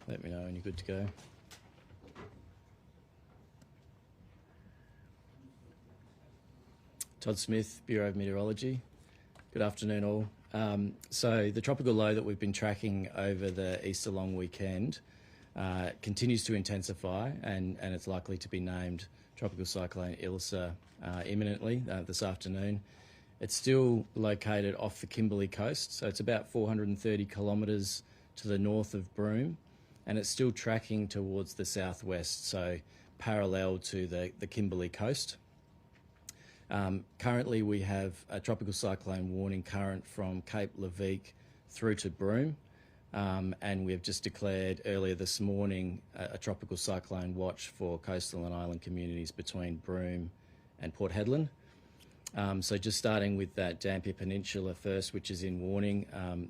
Let me know when you're good to go. Todd Smith, Bureau of Meteorology. Good afternoon all. So the tropical low that we've been tracking over the Easter long weekend continues to intensify, and it's likely to be named Tropical Cyclone Ilsa imminently this afternoon. It's still located off the Kimberley coast, so it's about 430 kilometres to the north of Broome, and it's still tracking towards the southwest, so parallel to the Kimberley coast. Currently we have a tropical cyclone warning current from Cape Leveque through to Broome, and we have just declared earlier this morning a tropical cyclone watch for coastal and island communities between Broome and Port Hedland. So just starting with that Dampier Peninsula first, which is in warning,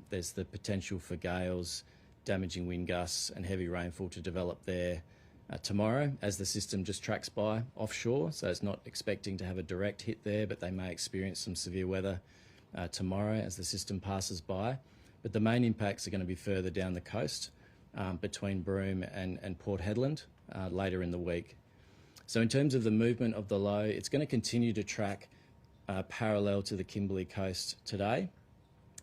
there's the potential for gales, damaging wind gusts and heavy rainfall to develop there tomorrow as the system just tracks by offshore. So it's not expecting to have a direct hit there, but they may experience some severe weather tomorrow as the system passes by. But the main impacts are going to be further down the coast between Broome and Port Hedland later in the week. So in terms of the movement of the low, it's going to continue to track parallel to the Kimberley coast today.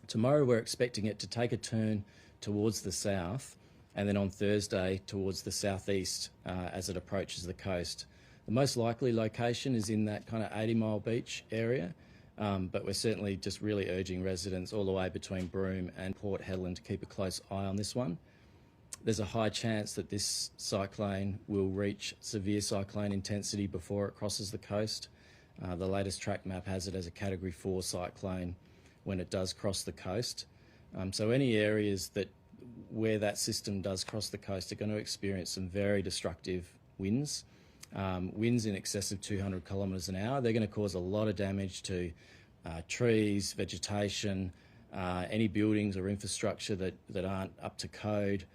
Tomorrow we're expecting it to take a turn towards the south, and then on Thursday towards the southeast as it approaches the coast. The most likely location is in that kind of 80-mile beach area, but we're certainly just really urging residents all the way between Broome and Port Hedland to keep a close eye on this one. There's a high chance that this cyclone will reach severe cyclone intensity before it crosses the coast. The latest track map has it as a Category 4 cyclone when it does cross the coast. So any areas where that system does cross the coast are going to experience some very destructive winds. Winds in excess of 200 kilometres an hour. They're going to cause a lot of damage to trees, vegetation, any buildings or infrastructure that aren't up to code,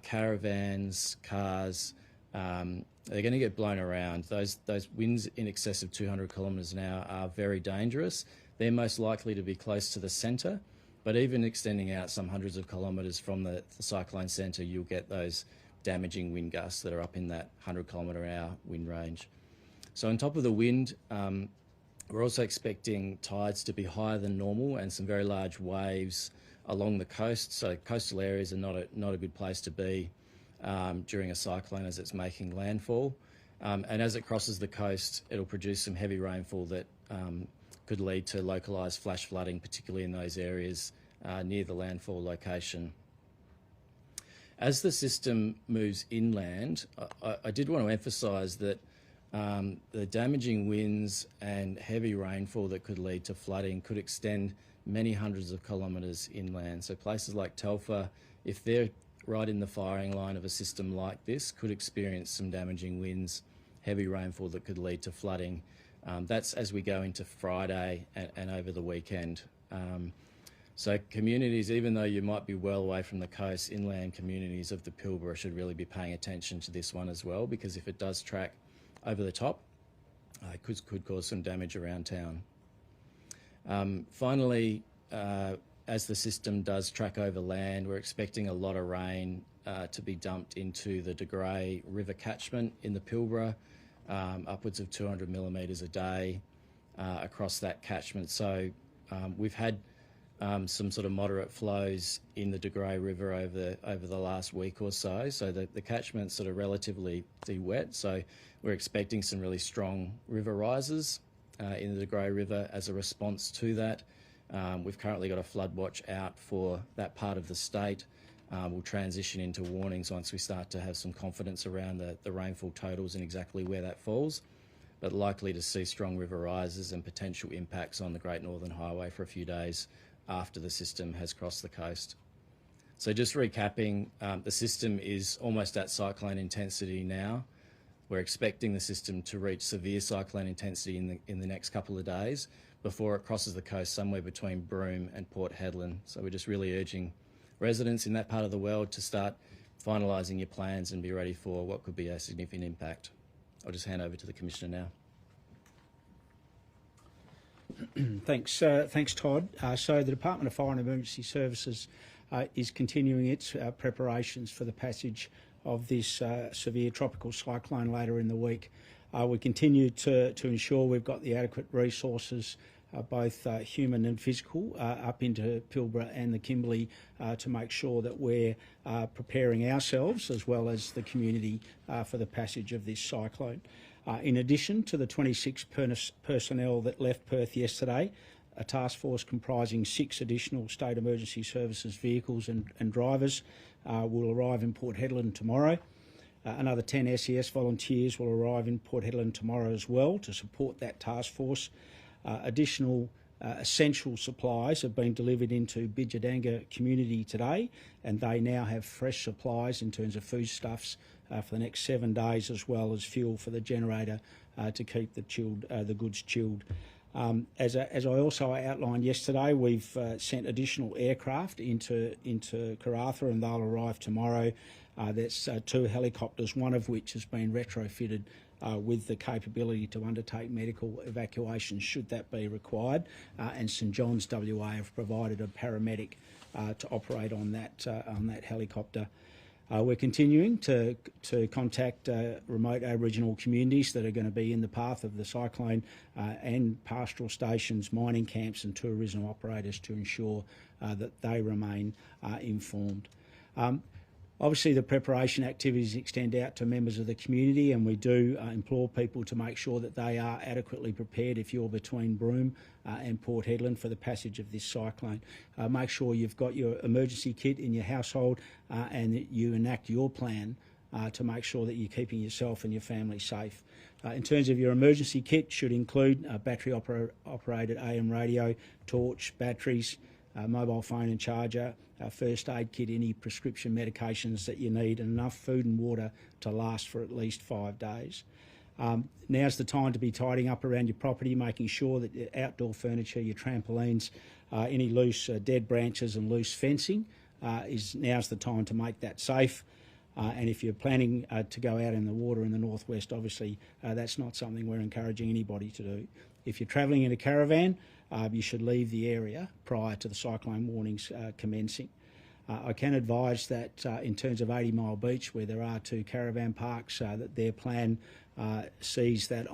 caravans, cars. They're going to get blown around. Those winds in excess of 200 kilometres an hour are very dangerous. They're most likely to be close to the centre, but even extending out some hundreds of kilometres from the cyclone centre, you'll get those damaging wind gusts that are up in that 100 kilometre an hour wind range. So on top of the wind, we're also expecting tides to be higher than normal and some very large waves along the coast. So coastal areas are not a good place to be during a cyclone as it's making landfall. And as it crosses the coast, it'll produce some heavy rainfall that could lead to localised flash flooding, particularly in those areas near the landfall location. As the system moves inland, I did want to emphasise that the damaging winds and heavy rainfall that could lead to flooding could extend many hundreds of kilometres inland. So places like Telfer, if they're right in the firing line of a system like this, could experience some damaging winds, heavy rainfall that could lead to flooding. That's as we go into Friday and over the weekend. So communities, even though you might be well away from the coast, inland communities of the Pilbara should really be paying attention to this one as well, because if it does track over the top, it could cause some damage around town. Finally, as the system does track over land, we're expecting a lot of rain to be dumped into the De Grey River catchment in the Pilbara, upwards of 200 millimetres a day across that catchment. So we've had some sort of moderate flows in the De Grey River over the last week or so. So the catchment's sort of relatively wet. So we're expecting some really strong river rises in the De Grey River as a response to that. We've currently got a flood watch out for that part of the state. We'll transition into warnings once we start to have some confidence around the rainfall totals and exactly where that falls, but likely to see strong river rises and potential impacts on the Great Northern Highway for a few days after the system has crossed the coast. So just recapping, the system is almost at cyclone intensity now. We're expecting the system to reach severe cyclone intensity in the next couple of days before it crosses the coast somewhere between Broome and Port Hedland. So we're just really urging residents in that part of the world to start finalising your plans and be ready for what could be a significant impact. I'll just hand over to the Commissioner now. Thanks, Todd. So the Department of Fire and Emergency Services is continuing its preparations for the passage of this severe tropical cyclone later in the week. We continue to ensure we've got the adequate resources, both human and physical, up into Pilbara and the Kimberley to make sure that we're preparing ourselves as well as the community for the passage of this cyclone. In addition to the 26 personnel that left Perth yesterday, a task force comprising 6 additional State Emergency Services vehicles and drivers will arrive in Port Hedland tomorrow. Another 10 SES volunteers will arrive in Port Hedland tomorrow as well to support that task force. Additional essential supplies have been delivered into Bidjadanga community today, and they now have fresh supplies in terms of foodstuffs for the next 7 days, as well as fuel for the generator to keep the goods chilled. As I also outlined yesterday, we've sent additional aircraft into Karratha, and they'll arrive tomorrow. There's 2 helicopters, one of which has been retrofitted with the capability to undertake medical evacuation should that be required, and St John's WA have provided a paramedic to operate on that helicopter. We're continuing to contact remote Aboriginal communities that are going to be in the path of the cyclone and pastoral stations, mining camps and tourism operators to ensure that they remain informed. Obviously, the preparation activities extend out to members of the community, and we do implore people to make sure that they are adequately prepared if you're between Broome and Port Hedland for the passage of this cyclone. Make sure you've got your emergency kit in your household and that you enact your plan to make sure that you're keeping yourself and your family safe. In terms of your emergency kit, should include a battery-operated AM radio, torch, batteries, mobile phone and charger, first aid kit, any prescription medications that you need, and enough food and water to last for at least 5 days. Now's the time to be tidying up around your property, making sure that your outdoor furniture, your trampolines, any loose dead branches and loose fencing, now's the time to make that safe. And if you're planning to go out in the water in the northwest, obviously that's not something we're encouraging anybody to do. If you're travelling in a caravan, you should leave the area prior to the cyclone warnings commencing. I can advise that in terms of 80 Mile Beach, where there are 2 caravan parks, that their plan sees that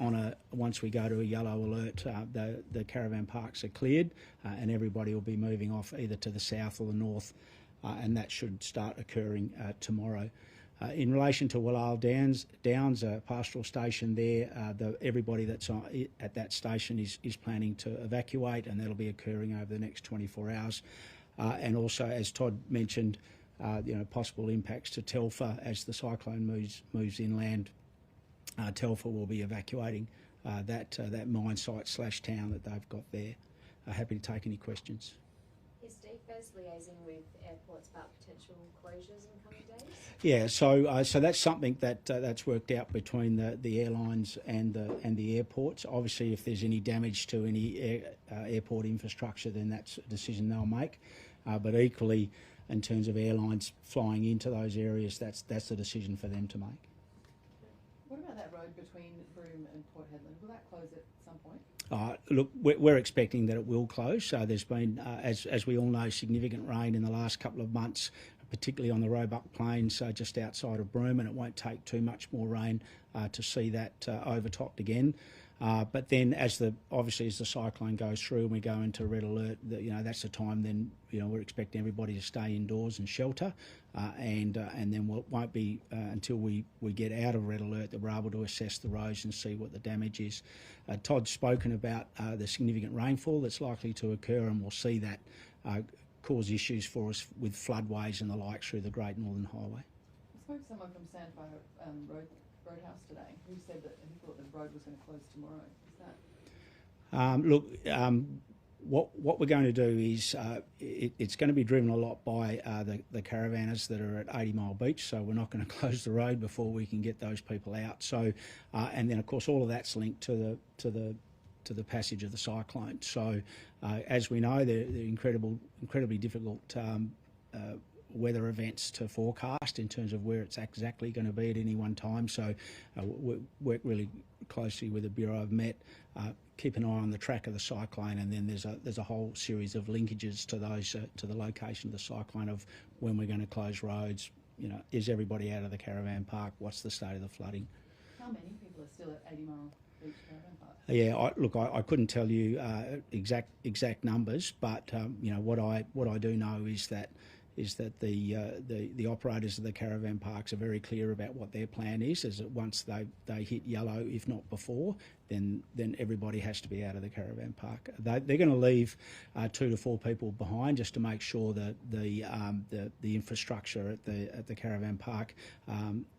once we go to a yellow alert, the caravan parks are cleared and everybody will be moving off either to the south or the north, and that should start occurring tomorrow. In relation to Wallal Downs, a pastoral station there, everybody that's at that station is planning to evacuate, and that'll be occurring over the next 24 hours. And also, as Todd mentioned, possible impacts to Telfer as the cyclone moves inland. Telfer will be evacuating that mine site / town that they've got there. Happy to take any questions. Is DFAS liaising with airports about potential closures in coming days? Yeah, so that's something that's worked out between the airlines and the airports. Obviously, if there's any damage to any airport infrastructure, then that's a decision they'll make. But equally, in terms of airlines flying into those areas, that's a decision for them to make. What about that road between Broome and Port Hedland? Will that close at some point? Look, we're expecting that it will close. So there's been, as we all know, significant rain in the last couple of months, particularly on the Roebuck Plains just outside of Broome, and it won't take too much more rain to see that overtopped again. But then, obviously as the cyclone goes through and we go into red alert, that's the time. Then we're expecting everybody to stay indoors and shelter, and then it won't be until we get out of red alert that we're able to assess the roads and see what the damage is. Todd's spoken about the significant rainfall that's likely to occur, and we'll see that cause issues for us with floodways and the like through the Great Northern Highway. I spoke to someone from Sandfire Roadhouse today who said that he thought the road was going to close tomorrow. Is that? What we're going to do is it's going to be driven a lot by the caravanners that are at 80 Mile Beach, so we're not going to close the road before we can get those people out. So, and then of course all of that's linked to the passage of the cyclone. So, as we know, they're incredibly difficult weather events to forecast in terms of where it's exactly going to be at any one time. So we work really closely with the Bureau of Met, keep an eye on the track of the cyclone, and then there's a whole series of linkages to those to the location of the cyclone, of when we're going to close roads. Is everybody out of the caravan park? What's the state of the flooding? How many people are still at 80 Mile Beach Caravan Park? Yeah, I couldn't tell you exact numbers, but what I do know is that the operators of the caravan parks are very clear about what their plan is that once they hit yellow, if not before, then everybody has to be out of the caravan park. They're going to leave 2 to 4 people behind just to make sure that the infrastructure at the caravan park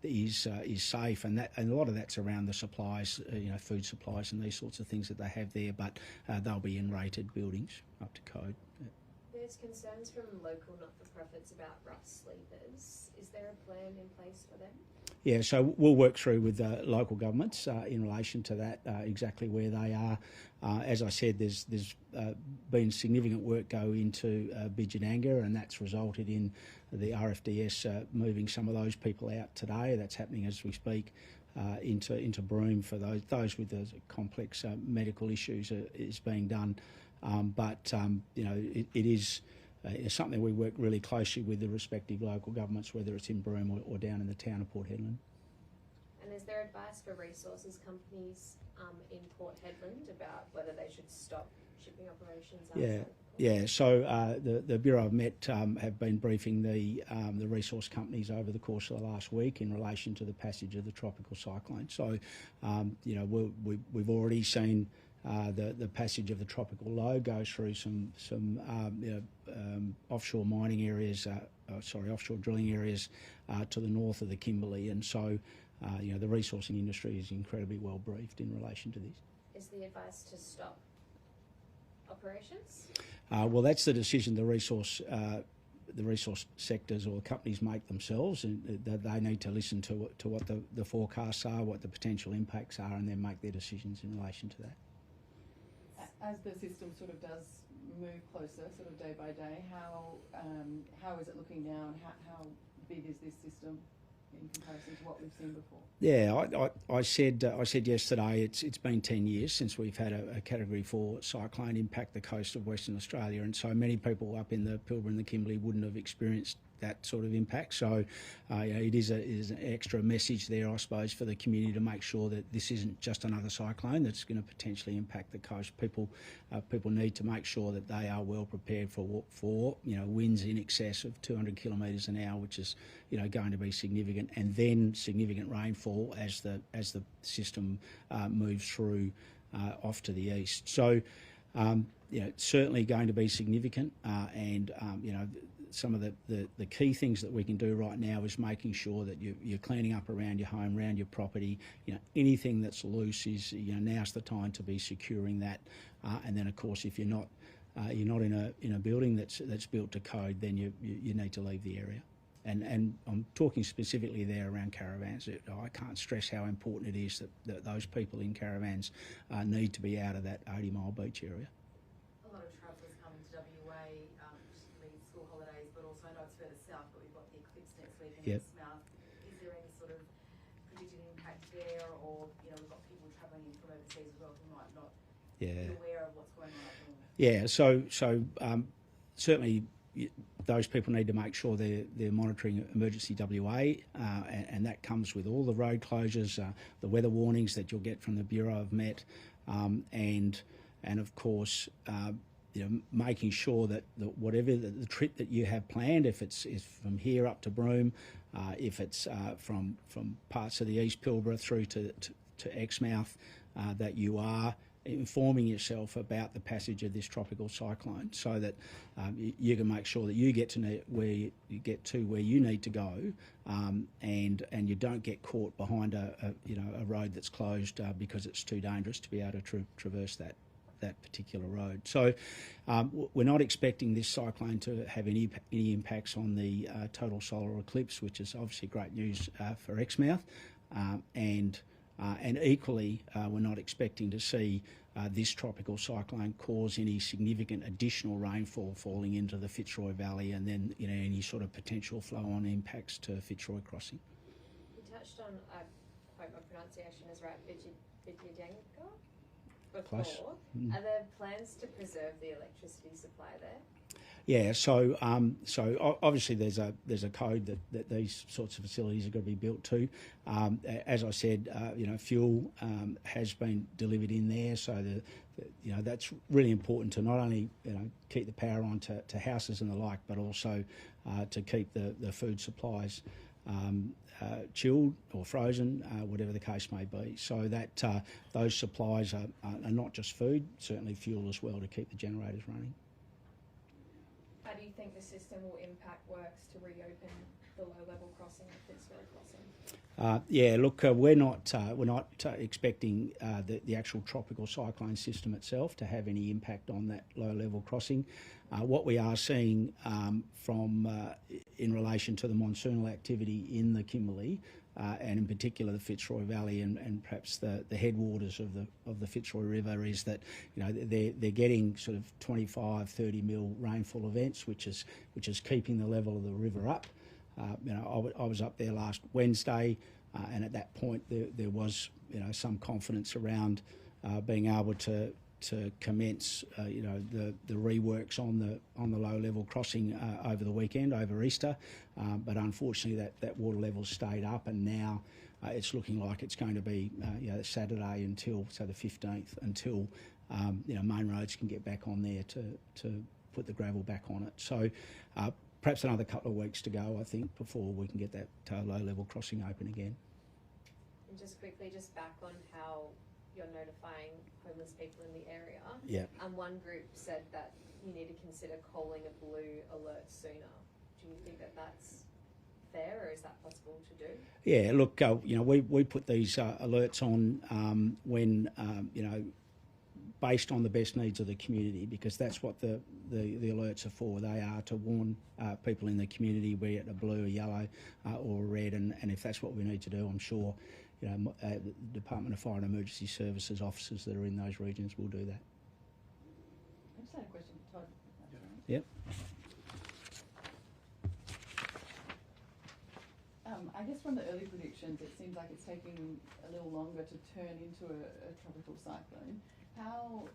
is safe, and a lot of that's around the supplies, food supplies and these sorts of things that they have there. But they'll be in rated buildings up to code. There's concerns from local not-for-profits about rough sleepers. Is there a plan in place for them? Yeah, so we'll work through with local governments in relation to that, exactly where they are. As I said, there's been significant work go into Bidjananga, and that's resulted in the RFDS moving some of those people out today. That's happening as we speak. Into Broome for those with the complex medical issues is being done. It is something we work really closely with the respective local governments, whether it's in Broome or down in the town of Port Hedland. And is there advice for resources companies in Port Hedland about whether they should stop shipping operations outside the port? Yeah. So the Bureau of Met have been briefing the resource companies over the course of the last week in relation to the passage of the tropical cyclone. So we've already seen the passage of the tropical low go through some offshore mining areas, offshore drilling areas to the north of the Kimberley, and so the resourcing industry is incredibly well briefed in relation to this. Is the advice to stop operations? Well, that's the decision the resource sectors or the companies make themselves, and they need to listen to what the forecasts are, what the potential impacts are, and then make their decisions in relation to that. As the system sort of does move closer, sort of day by day, how is it looking now, and how big is this system in comparison to what we've seen before? Yeah, I said yesterday it's been 10 years since we've had a Category 4 cyclone impact the coast of Western Australia, and so many people up in the Pilbara and the Kimberley wouldn't have experienced that sort of impact. So it is an extra message there, I suppose, for the community to make sure that this isn't just another cyclone that's going to potentially impact the coast. People need to make sure that they are well prepared for winds in excess of 200 kilometres an hour, which is going to be significant, and then significant rainfall as the system moves through off to the east. So it's certainly going to be significant, and some of the key things that we can do right now is making sure that you're cleaning up around your home, around your property. Anything that's loose is now's the time to be securing that. And then, of course, if you're not in a building that's built to code, then you need to leave the area. And I'm talking specifically there around caravans. I can't stress how important it is that those people in caravans need to be out of that 80 Mile Beach area. A lot of travellers coming to WA, particularly school holidays, but also I know it's further south, but we've got the eclipse next week in Exmouth. Is there any sort of predicted impact there, or we've got people travelling in from overseas as well who might not be aware of what's going on at the moment? Yeah, so certainly those people need to make sure they're monitoring emergency WA, and that comes with all the road closures, the weather warnings that you'll get from the Bureau of Met, and of course making sure that whatever the trip that you have planned, if it's from here up to Broome, if it's from parts of the East Pilbara through to Exmouth, that you are informing yourself about the passage of this tropical cyclone, so that you can make sure that you get to where you need to go, and you don't get caught behind a road that's closed because it's too dangerous to be able to traverse that particular road. So we're not expecting this cyclone to have any impacts on the total solar eclipse, which is obviously great news for Exmouth, and equally, we're not expecting to see this tropical cyclone cause any significant additional rainfall falling into the Fitzroy Valley, and then any sort of potential flow-on impacts to Fitzroy Crossing. You touched on, I hope my pronunciation is right, Vidyadenka before. Close. Are there plans to preserve the electricity supply there? Yeah, so obviously there's a code that these sorts of facilities are going to be built to. As I said, fuel has been delivered in there, so that's really important to not only keep the power on to houses and the like, but also to keep the food supplies chilled or frozen, whatever the case may be. So that those supplies are not just food, certainly fuel as well to keep the generators running. How do you think the system will impact works to reopen the low-level crossing at Fitzroy Crossing? Yeah, look, we're not expecting the actual tropical cyclone system itself to have any impact on that low-level crossing. What we are seeing in relation to the monsoonal activity in the Kimberley, and in particular the Fitzroy Valley and perhaps the headwaters of the Fitzroy River, is that they're getting sort of 25, 30 mil rainfall events, which is keeping the level of the river up. I was up there last Wednesday, and at that point there was some confidence around being able to commence the reworks on the low level crossing over the weekend, over Easter, but unfortunately that water level stayed up, and now it's looking like it's going to be Saturday until the 15th until main roads can get back on there to put the gravel back on it. So perhaps another couple of weeks to go, I think, before we can get that low level crossing open again. And just quickly, just back on how you're notifying homeless people in the area. Yeah. One group said that you need to consider calling a blue alert sooner. Do you think that that's fair, or is that possible to do? Yeah, look, we put these alerts on when based on the best needs of the community, because that's what the alerts are for. They are to warn people in the community, be it a blue, a yellow, or a red, and if that's what we need to do, I'm sure the Department of Fire and Emergency Services officers that are in those regions will do that. I just had a question for Todd. Yep. I guess from the early predictions, it seems like it's taking a little longer to turn into a tropical cyclone. How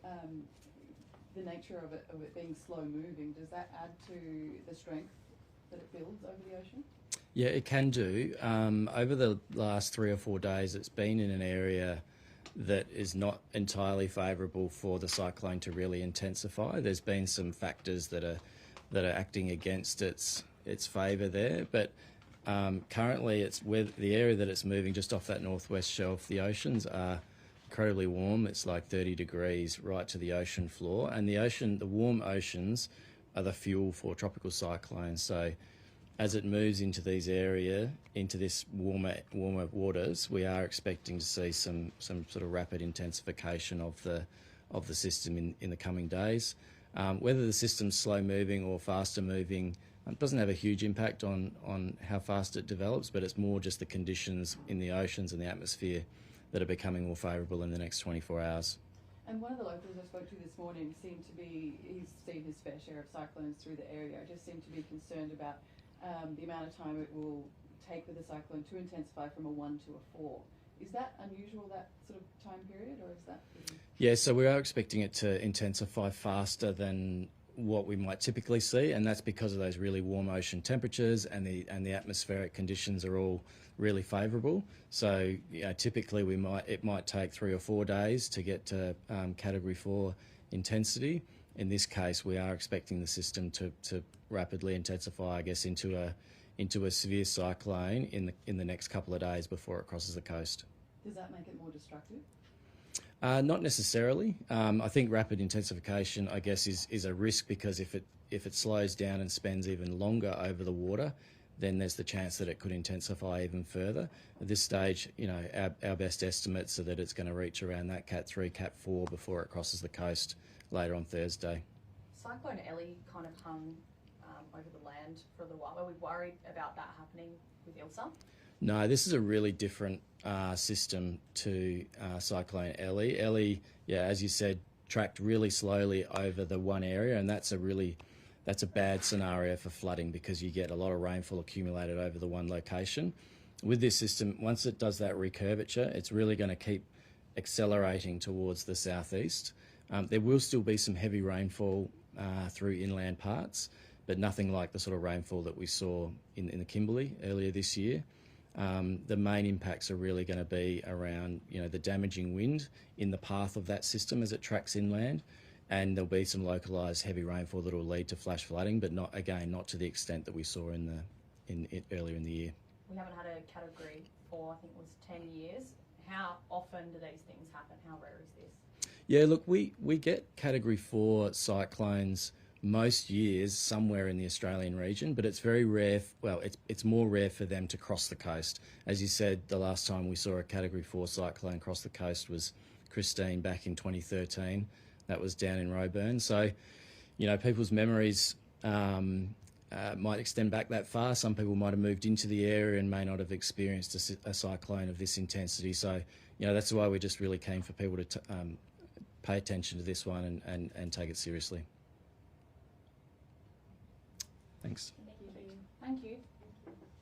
the nature of it being slow moving, does that add to the strength that it builds over the ocean? Yeah, it can do. Over the last 3 or 4 days, it's been in an area that is not entirely favourable for the cyclone to really intensify. There's been some factors that are acting against its favour there, but currently it's where the area that it's moving just off that northwest shelf. The oceans are incredibly warm. It's like 30 degrees right to the ocean floor, and the warm oceans are the fuel for tropical cyclones. So as it moves into these area, into this warmer waters, we are expecting to see some sort of rapid intensification of the system in the coming days. Whether the system's slow moving or faster moving, it doesn't have a huge impact on how fast it develops, but it's more just the conditions in the oceans and the atmosphere that are becoming more favourable in the next 24 hours. And one of the locals I spoke to this morning he's seen his fair share of cyclones through the area, just seemed to be concerned about the amount of time it will take for the cyclone to intensify from a 1 to a 4. Is that unusual, that sort of time period, or is that? Yeah, so we are expecting it to intensify faster than what we might typically see, and that's because of those really warm ocean temperatures, and the atmospheric conditions are all really favourable. So typically it might take 3 or 4 days to get to Category 4 intensity. In this case, we are expecting the system to rapidly intensify, I guess, into a severe cyclone in the next couple of days before it crosses the coast. Does that make it more destructive? Not necessarily. I think rapid intensification, I guess, is a risk, because if it slows down and spends even longer over the water, then there's the chance that it could intensify even further. At this stage, our best estimates are that it's going to reach around that Cat 3, Cat 4 before it crosses the coast later on Thursday. Cyclone Ellie kind of hung over the land for a little while. Are we worried about that happening with Ilsa? No, this is a really different system to Cyclone Ellie. Ellie, yeah, as you said, tracked really slowly over the one area, and that's a bad scenario for flooding because you get a lot of rainfall accumulated over the one location. With this system, once it does that recurvature, it's really going to keep accelerating towards the southeast. There will still be some heavy rainfall through inland parts, but nothing like the sort of rainfall that we saw in the Kimberley earlier this year. The main impacts are really going to be around, the damaging wind in the path of that system as it tracks inland, and there'll be some localised heavy rainfall that will lead to flash flooding, but not to the extent that we saw earlier in the year. We haven't had a category 4, I think it was 10 years. How often do these things happen? How rare is this? Yeah, look, we get category 4 cyclones most years somewhere in the Australian region, but it's very rare. Well, it's more rare for them to cross the coast. As you said, the last time we saw a category 4 cyclone cross the coast was Christine back in 2013. That was down in Roebourne. So, people's memories might extend back that far. Some people might have moved into the area and may not have experienced a cyclone of this intensity. So, that's why we're just really keen for people to pay attention to this one and take it seriously. Thanks. Thank you.